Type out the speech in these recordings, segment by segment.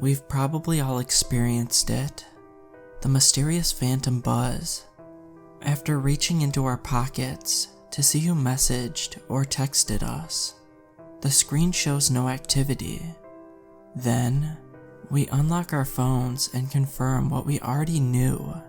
We've probably all experienced it. The mysterious phantom buzz. After reaching into our pockets to see who messaged or texted us, the screen shows no activity. Then, we unlock our phones and confirm what we already knew.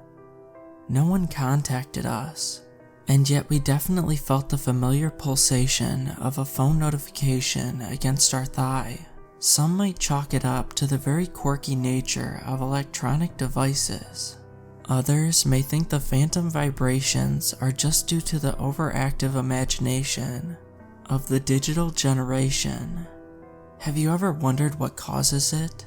No one contacted us, and yet we definitely felt the familiar pulsation of a phone notification against our thigh. Some might chalk it up to the very quirky nature of electronic devices. Others may think the phantom vibrations are just due to the overactive imagination of the digital generation. Have you ever wondered what causes it?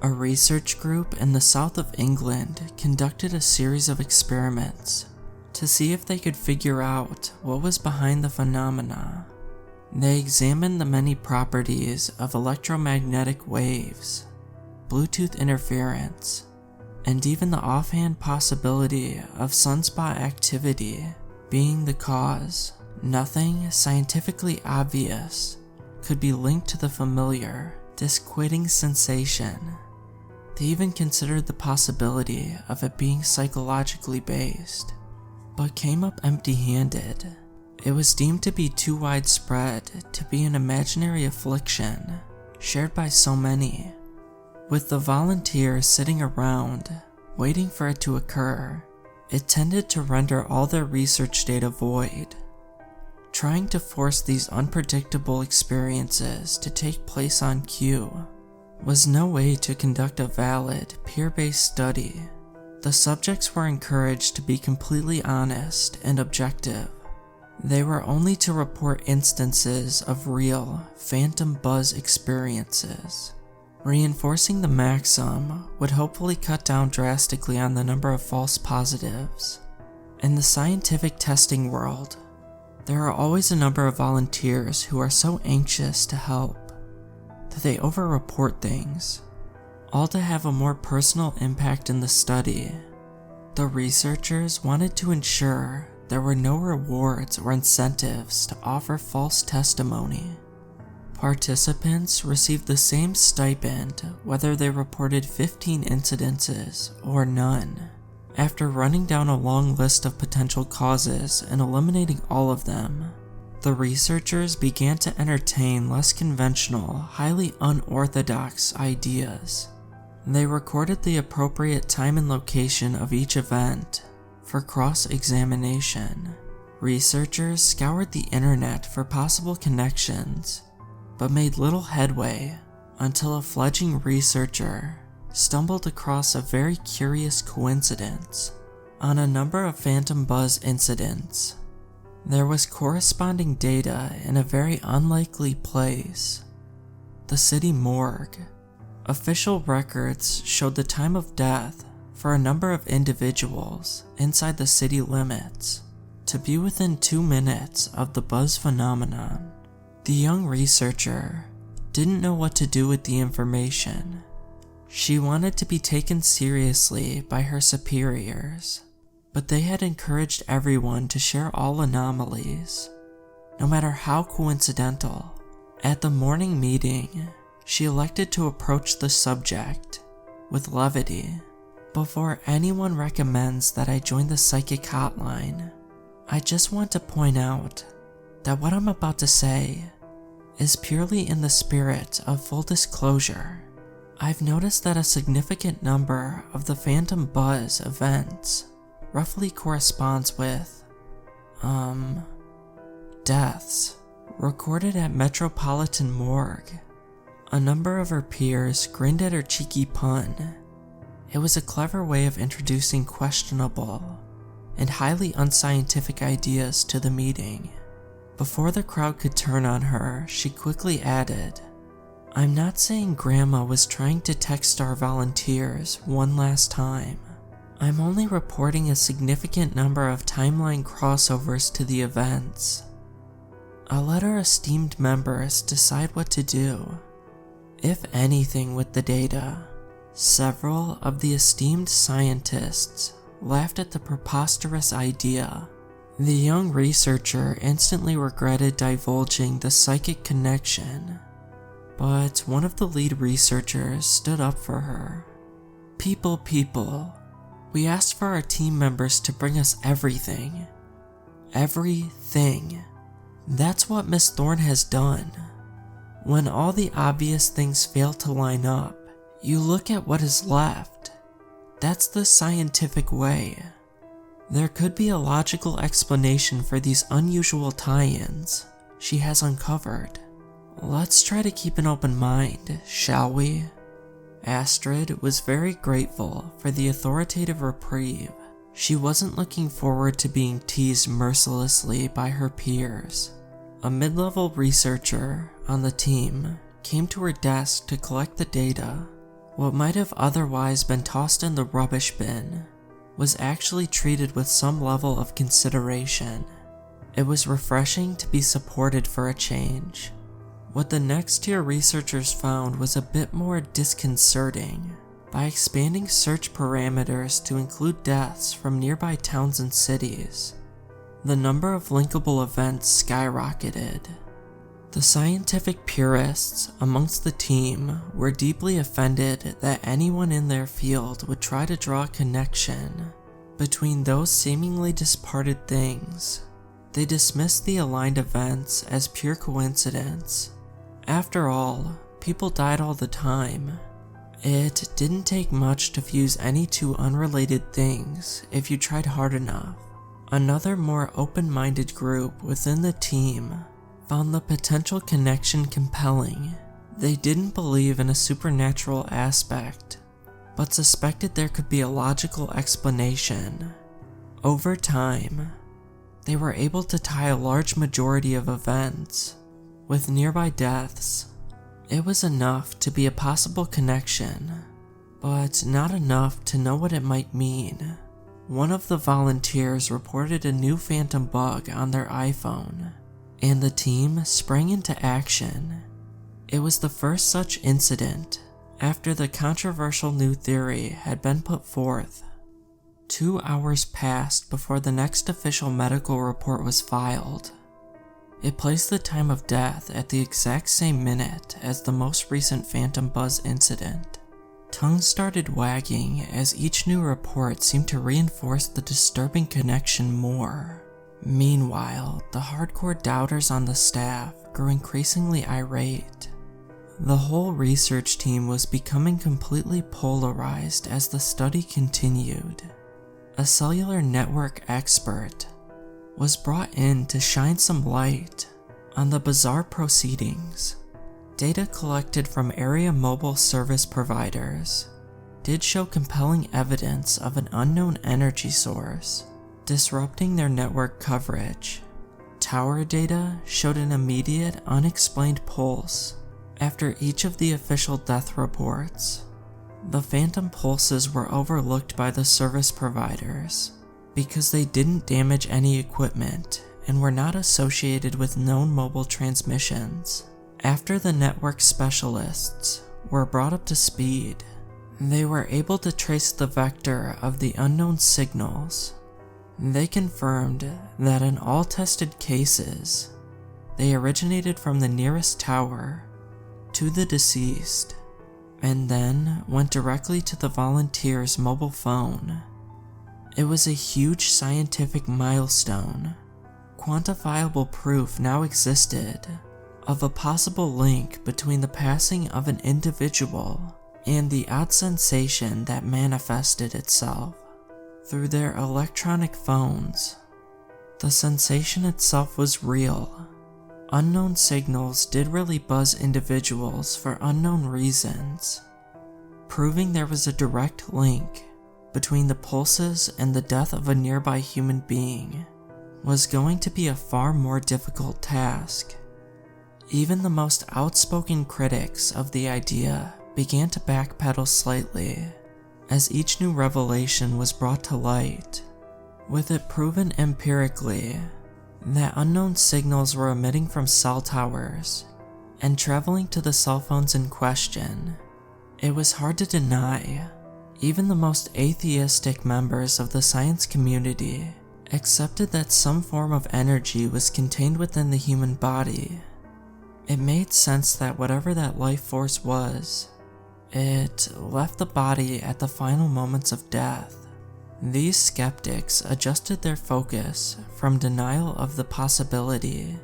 A research group in the south of England conducted a series of experiments to see if they could figure out what was behind the phenomena. They examined the many properties of electromagnetic waves, Bluetooth interference, and even the offhand possibility of sunspot activity being the cause. Nothing scientifically obvious could be linked to the familiar, disquieting sensation. They even considered the possibility of it being psychologically based, but came up empty-handed. It was deemed to be too widespread to be an imaginary affliction shared by so many. With the volunteers sitting around, waiting for it to occur, it tended to render all their research data void. Trying to force these unpredictable experiences to take place on cue was no way to conduct a valid, peer-based study. The subjects were encouraged to be completely honest and objective. They were only to report instances of real, phantom buzz experiences. Reinforcing the maxim would hopefully cut down drastically on the number of false positives. In the scientific testing world, there are always a number of volunteers who are so anxious to help that they over-report things, all to have a more personal impact in the study. The researchers wanted to ensure there were no rewards or incentives to offer false testimony. Participants received the same stipend whether they reported 15 incidences or none. After running down a long list of potential causes and eliminating all of them, the researchers began to entertain less conventional, highly unorthodox ideas. They recorded the appropriate time and location of each event for cross-examination. Researchers scoured the internet for possible connections, but made little headway until a fledgling researcher stumbled across a very curious coincidence. On a number of phantom buzz incidents, there was corresponding data in a very unlikely place: the city morgue. Official records showed the time of death for a number of individuals inside the city limits to be within 2 minutes of the buzz phenomenon. The young researcher didn't know what to do with the information. She wanted to be taken seriously by her superiors, but they had encouraged everyone to share all anomalies, no matter how coincidental. At the morning meeting, she elected to approach the subject with levity. Before anyone recommends that I join the psychic hotline, I just want to point out that what I'm about to say is purely in the spirit of full disclosure. I've noticed that a significant number of the phantom buzz events roughly corresponds with, deaths recorded at Metropolitan Morgue. A number of her peers grinned at her cheeky pun. It was a clever way of introducing questionable and highly unscientific ideas to the meeting. Before the crowd could turn on her, she quickly added, "I'm not saying Grandma was trying to text our volunteers one last time. I'm only reporting a significant number of timeline crossovers to the events. I'll let our esteemed members decide what to do, if anything, with the data." Several of the esteemed scientists laughed at the preposterous idea. The young researcher instantly regretted divulging the psychic connection, but one of the lead researchers stood up for her. People, we asked for our team members to bring us everything. Everything. That's what Miss Thorne has done. When all the obvious things fail to line up, you look at what is left. That's the scientific way. There could be a logical explanation for these unusual tie-ins she has uncovered. Let's try to keep an open mind, shall we? Astrid was very grateful for the authoritative reprieve. She wasn't looking forward to being teased mercilessly by her peers. A mid-level researcher on the team came to her desk to collect the data. What might have otherwise been tossed in the rubbish bin was actually treated with some level of consideration. It was refreshing to be supported for a change. What the next tier researchers found was a bit more disconcerting. By expanding search parameters to include deaths from nearby towns and cities, the number of linkable events skyrocketed. The scientific purists amongst the team were deeply offended that anyone in their field would try to draw a connection between those seemingly disparted things. They dismissed the aligned events as pure coincidence. After all, people died all the time. It didn't take much to fuse any two unrelated things if you tried hard enough. Another more open-minded group within the team found the potential connection compelling. They didn't believe in a supernatural aspect, but suspected there could be a logical explanation. Over time, they were able to tie a large majority of events with nearby deaths. It was enough to be a possible connection, but not enough to know what it might mean. One of the volunteers reported a new phantom bug on their iPhone, and the team sprang into action. It was the first such incident after the controversial new theory had been put forth. 2 hours passed before the next official medical report was filed. It placed the time of death at the exact same minute as the most recent phantom buzz incident. Tongues started wagging as each new report seemed to reinforce the disturbing connection more. Meanwhile, the hardcore doubters on the staff grew increasingly irate. The whole research team was becoming completely polarized as the study continued. A cellular network expert was brought in to shine some light on the bizarre proceedings. Data collected from area mobile service providers did show compelling evidence of an unknown energy source disrupting their network coverage. Tower data showed an immediate, unexplained pulse after each of the official death reports. The phantom pulses were overlooked by the service providers because they didn't damage any equipment and were not associated with known mobile transmissions. After the network specialists were brought up to speed, they were able to trace the vector of the unknown signals. They confirmed that in all tested cases, they originated from the nearest tower to the deceased, and then went directly to the volunteer's mobile phone. It was a huge scientific milestone. Quantifiable proof now existed of a possible link between the passing of an individual and the odd sensation that manifested itself through their electronic phones. The sensation itself was real. Unknown signals did really buzz individuals for unknown reasons, proving there was a direct link between the pulses and the death of a nearby human being was going to be a far more difficult task. Even the most outspoken critics of the idea began to backpedal slightly as each new revelation was brought to light, with it proven empirically that unknown signals were emitting from cell towers and traveling to the cell phones in question. It was hard to deny. Even the most atheistic members of the science community accepted that some form of energy was contained within the human body. It made sense that whatever that life force was, it left the body at the final moments of death. These skeptics adjusted their focus from denial of the possibility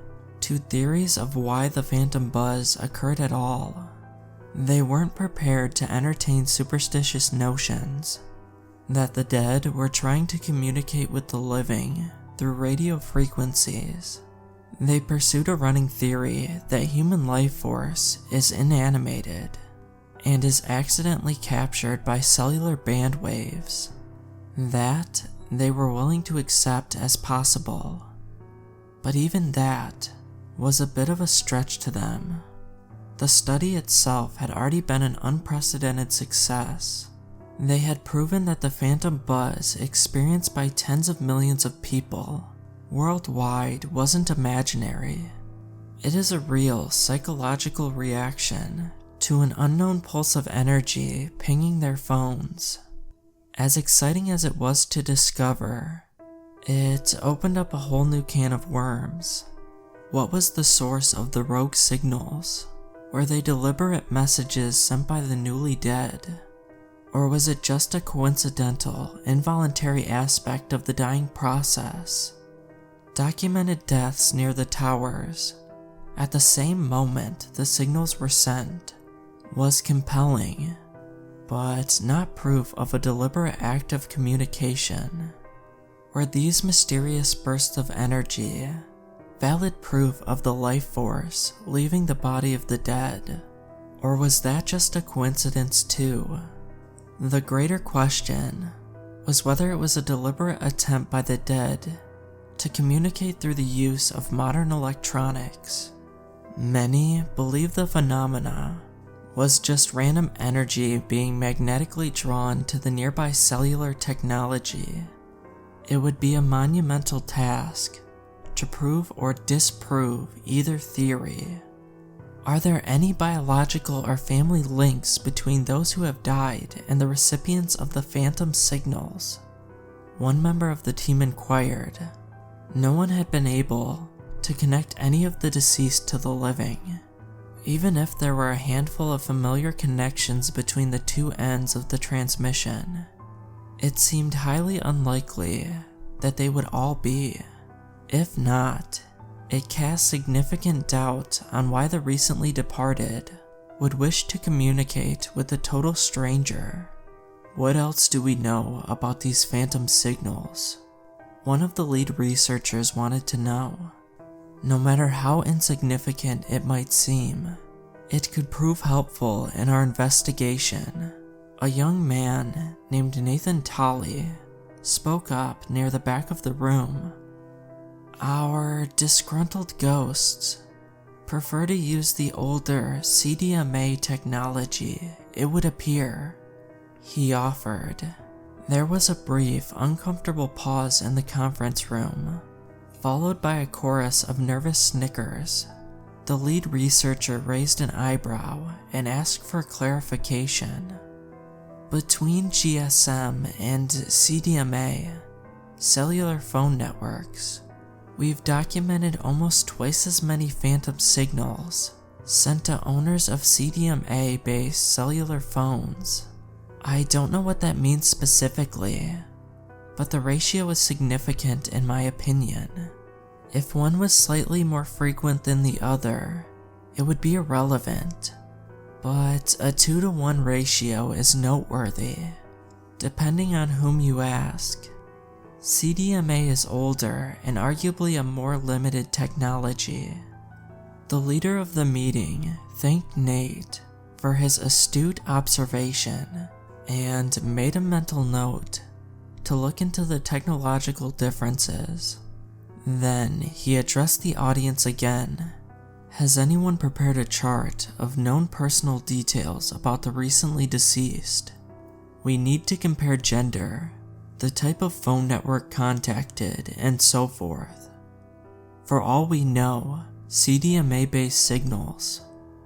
to theories of why the phantom buzz occurred at all. They weren't prepared to entertain superstitious notions that the dead were trying to communicate with the living through radio frequencies. They pursued a running theory that human life force is inanimated and is accidentally captured by cellular band waves that they were willing to accept as possible. But even that was a bit of a stretch to them. The study itself had already been an unprecedented success. They had proven that the phantom buzz experienced by tens of millions of people worldwide wasn't imaginary. It is a real psychological reaction to an unknown pulse of energy pinging their phones. As exciting as it was to discover, it opened up a whole new can of worms. What was the source of the rogue signals? Were they deliberate messages sent by the newly dead? Or was it just a coincidental, involuntary aspect of the dying process? Documented deaths near the towers, at the same moment the signals were sent, was compelling, but not proof of a deliberate act of communication. Were these mysterious bursts of energy valid proof of the life force leaving the body of the dead? Or was that just a coincidence too? The greater question was whether it was a deliberate attempt by the dead to communicate through the use of modern electronics. Many believe the phenomena was just random energy being magnetically drawn to the nearby cellular technology. It would be a monumental task to prove or disprove either theory. Are there any biological or family links between those who have died and the recipients of the phantom signals? One member of the team inquired. No one had been able to connect any of the deceased to the living, even if there were a handful of familiar connections between the two ends of the transmission. It seemed highly unlikely that they would all be. If not, it cast significant doubt on why the recently departed would wish to communicate with a total stranger. What else do we know about these phantom signals? One of the lead researchers wanted to know. No matter how insignificant it might seem, it could prove helpful in our investigation. A young man named Nathan Tolley spoke up near the back of the room. Our disgruntled ghosts prefer to use the older CDMA technology, it would appear, he offered. There was a brief, uncomfortable pause in the conference room, followed by a chorus of nervous snickers. The lead researcher raised an eyebrow and asked for clarification. Between GSM and CDMA, cellular phone networks, we've documented almost twice as many phantom signals sent to owners of CDMA-based cellular phones. I don't know what that means specifically, but the ratio is significant in my opinion. If one was slightly more frequent than the other, it would be irrelevant, but a 2-to-1 ratio is noteworthy, depending on whom you ask. CDMA is older and arguably a more limited technology. The leader of the meeting thanked Nate for his astute observation and made a mental note to look into the technological differences. Then he addressed the audience again. Has anyone prepared a chart of known personal details about the recently deceased? We need to compare gender, the type of phone network contacted, and so forth. For all we know, CDMA-based signals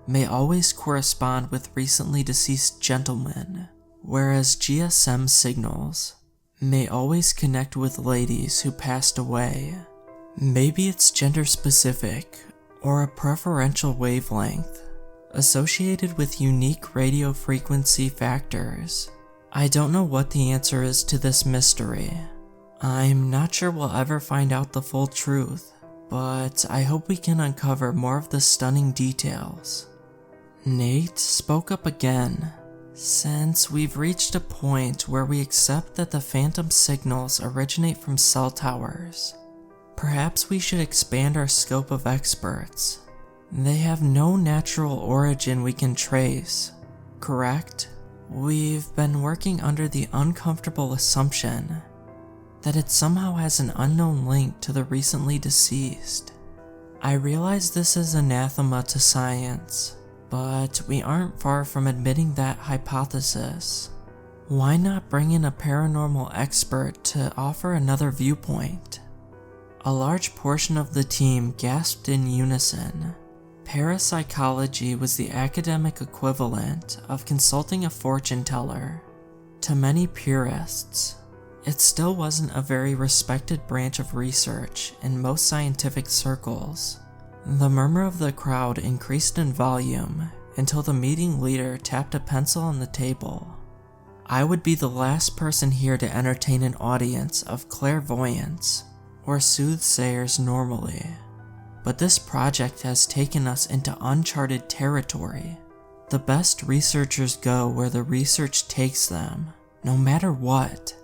may always correspond with recently deceased gentlemen, whereas GSM signals may always connect with ladies who passed away. Maybe it's gender specific, or a preferential wavelength associated with unique radio frequency factors. I don't know what the answer is to this mystery. I'm not sure we'll ever find out the full truth, but I hope we can uncover more of the stunning details. Nate spoke up again. Since we've reached a point where we accept that the phantom signals originate from cell towers, perhaps we should expand our scope of experts. They have no natural origin we can trace, correct? We've been working under the uncomfortable assumption that it somehow has an unknown link to the recently deceased. I realize this is anathema to science, but we aren't far from admitting that hypothesis. Why not bring in a paranormal expert to offer another viewpoint? A large portion of the team gasped in unison. Parapsychology was the academic equivalent of consulting a fortune teller. To many purists, it still wasn't a very respected branch of research in most scientific circles. The murmur of the crowd increased in volume until the meeting leader tapped a pencil on the table. I would be the last person here to entertain an audience of clairvoyants or soothsayers normally, but this project has taken us into uncharted territory. The best researchers go where the research takes them, no matter what.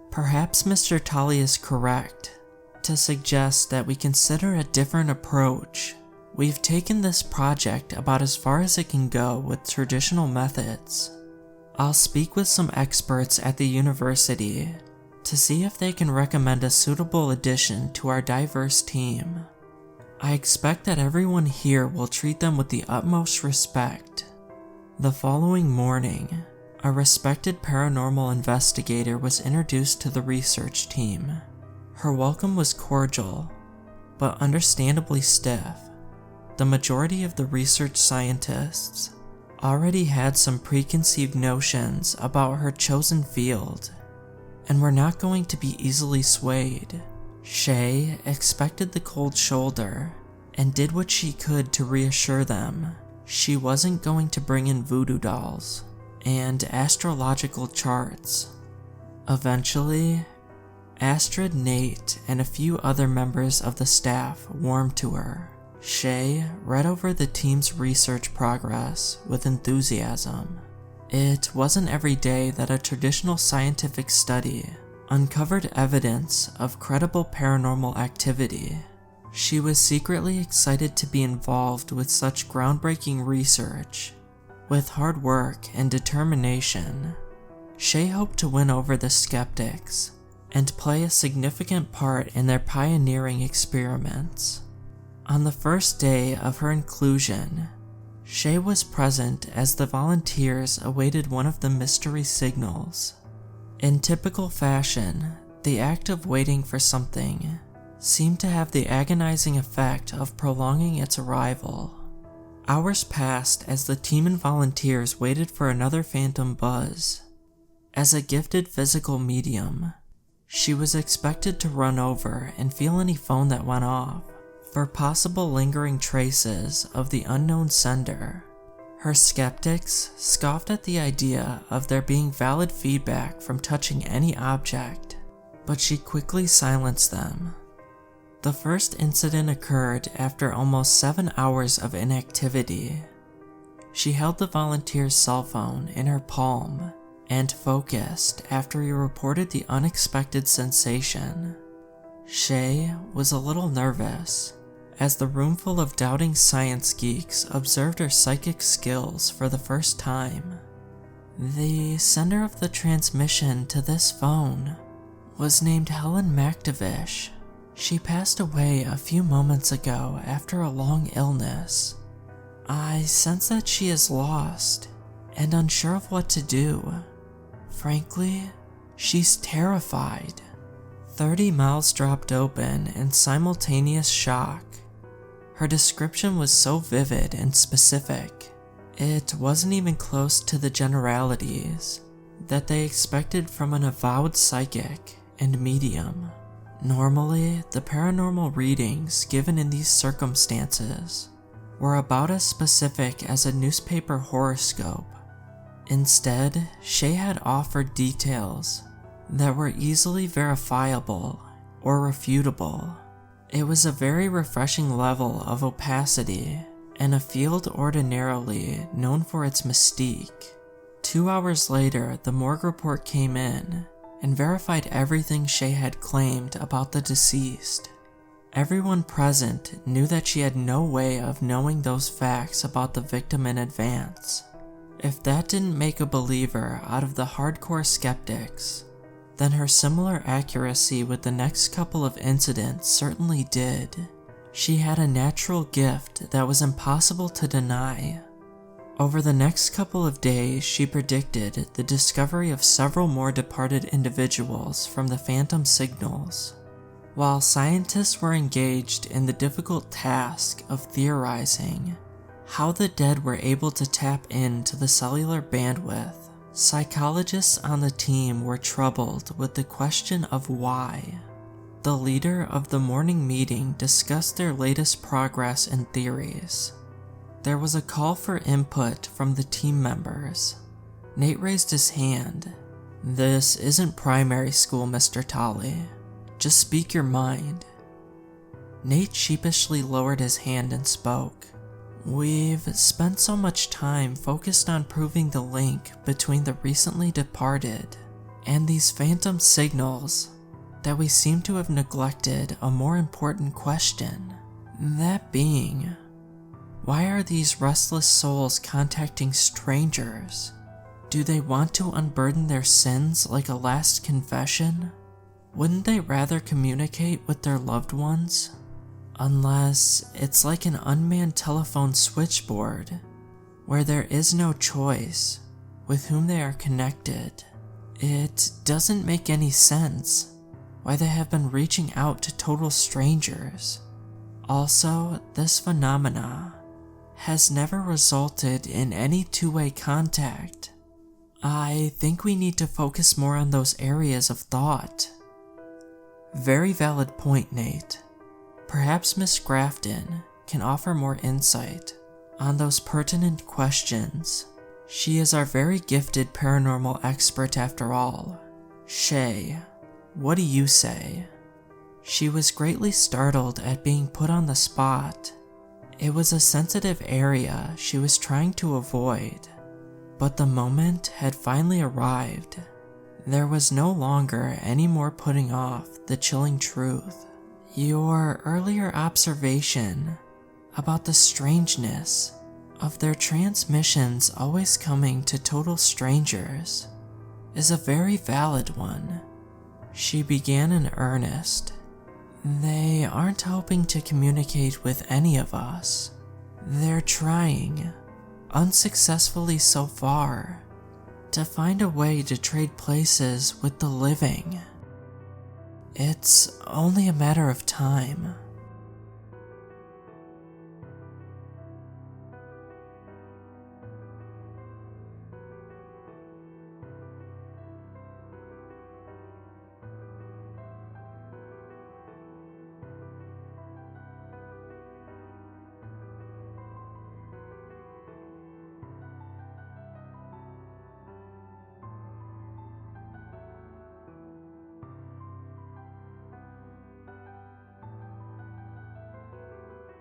Perhaps Mr. Tully is correct to suggest that we consider a different approach. We've taken this project about as far as it can go with traditional methods. I'll speak with some experts at the university to see if they can recommend a suitable addition to our diverse team. I expect that everyone here will treat them with the utmost respect. The following morning, a respected paranormal investigator was introduced to the research team. Her welcome was cordial, but understandably stiff. The majority of the research scientists already had some preconceived notions about her chosen field, and were not going to be easily swayed. Shay expected the cold shoulder and did what she could to reassure them she wasn't going to bring in voodoo dolls and astrological charts. Eventually, Astrid, Nate, and a few other members of the staff warmed to her. Shay read over the team's research progress with enthusiasm. It wasn't every day that a traditional scientific study uncovered evidence of credible paranormal activity. She was secretly excited to be involved with such groundbreaking research. With hard work and determination, Shay hoped to win over the skeptics and play a significant part in their pioneering experiments. On the first day of her inclusion, Shay was present as the volunteers awaited one of the mystery signals. In typical fashion, the act of waiting for something seemed to have the agonizing effect of prolonging its arrival. Hours passed as the team and volunteers waited for another phantom buzz. As a gifted physical medium, she was expected to run over and feel any phone that went off for possible lingering traces of the unknown sender. Her skeptics scoffed at the idea of there being valid feedback from touching any object, but she quickly silenced them. The first incident occurred after almost 7 hours of inactivity. She held the volunteer's cell phone in her palm and focused after he reported the unexpected sensation. Shay was a little nervous as the room full of doubting science geeks observed her psychic skills for the first time. The sender of the transmission to this phone was named Helen McTavish. She passed away a few moments ago after a long illness. I sense that she is lost and unsure of what to do. Frankly, she's terrified. 30 mouths dropped open in simultaneous shock. Her description was so vivid and specific, it wasn't even close to the generalities that they expected from an avowed psychic and medium. Normally, the paranormal readings given in these circumstances were about as specific as a newspaper horoscope. Instead, Shay had offered details that were easily verifiable or refutable. It was a very refreshing level of opacity in a field ordinarily known for its mystique. 2 hours later, the morgue report came in and verified everything Shay had claimed about the deceased. Everyone present knew that she had no way of knowing those facts about the victim in advance. If that didn't make a believer out of the hardcore skeptics, then her similar accuracy with the next couple of incidents certainly did. She had a natural gift that was impossible to deny. Over the next couple of days, she predicted the discovery of several more departed individuals from the phantom signals, while scientists were engaged in the difficult task of theorizing how the dead were able to tap into the cellular bandwidth. Psychologists on the team were troubled with the question of why. The leader of the morning meeting discussed their latest progress and theories. There was a call for input from the team members. Nate raised his hand. "This isn't primary school, Mr. Tolley. Just speak your mind." Nate sheepishly lowered his hand and spoke. "We've spent so much time focused on proving the link between the recently departed and these phantom signals that we seem to have neglected a more important question. That being, why are these restless souls contacting strangers? Do they want to unburden their sins like a last confession? Wouldn't they rather communicate with their loved ones? Unless it's like an unmanned telephone switchboard, where there is no choice with whom they are connected. It doesn't make any sense why they have been reaching out to total strangers. Also, this phenomena has never resulted in any two-way contact. I think we need to focus more on those areas of thought." Very valid point, Nate. Perhaps Miss Grafton can offer more insight on those pertinent questions. She is our very gifted paranormal expert after all. Shay, what do you say? She was greatly startled at being put on the spot. It was a sensitive area she was trying to avoid, but the moment had finally arrived. There was no longer any more putting off the chilling truth. Your earlier observation about the strangeness of their transmissions always coming to total strangers is a very valid one. She began in earnest. They aren't hoping to communicate with any of us. They're trying, unsuccessfully so far, to find a way to trade places with the living. It's only a matter of time.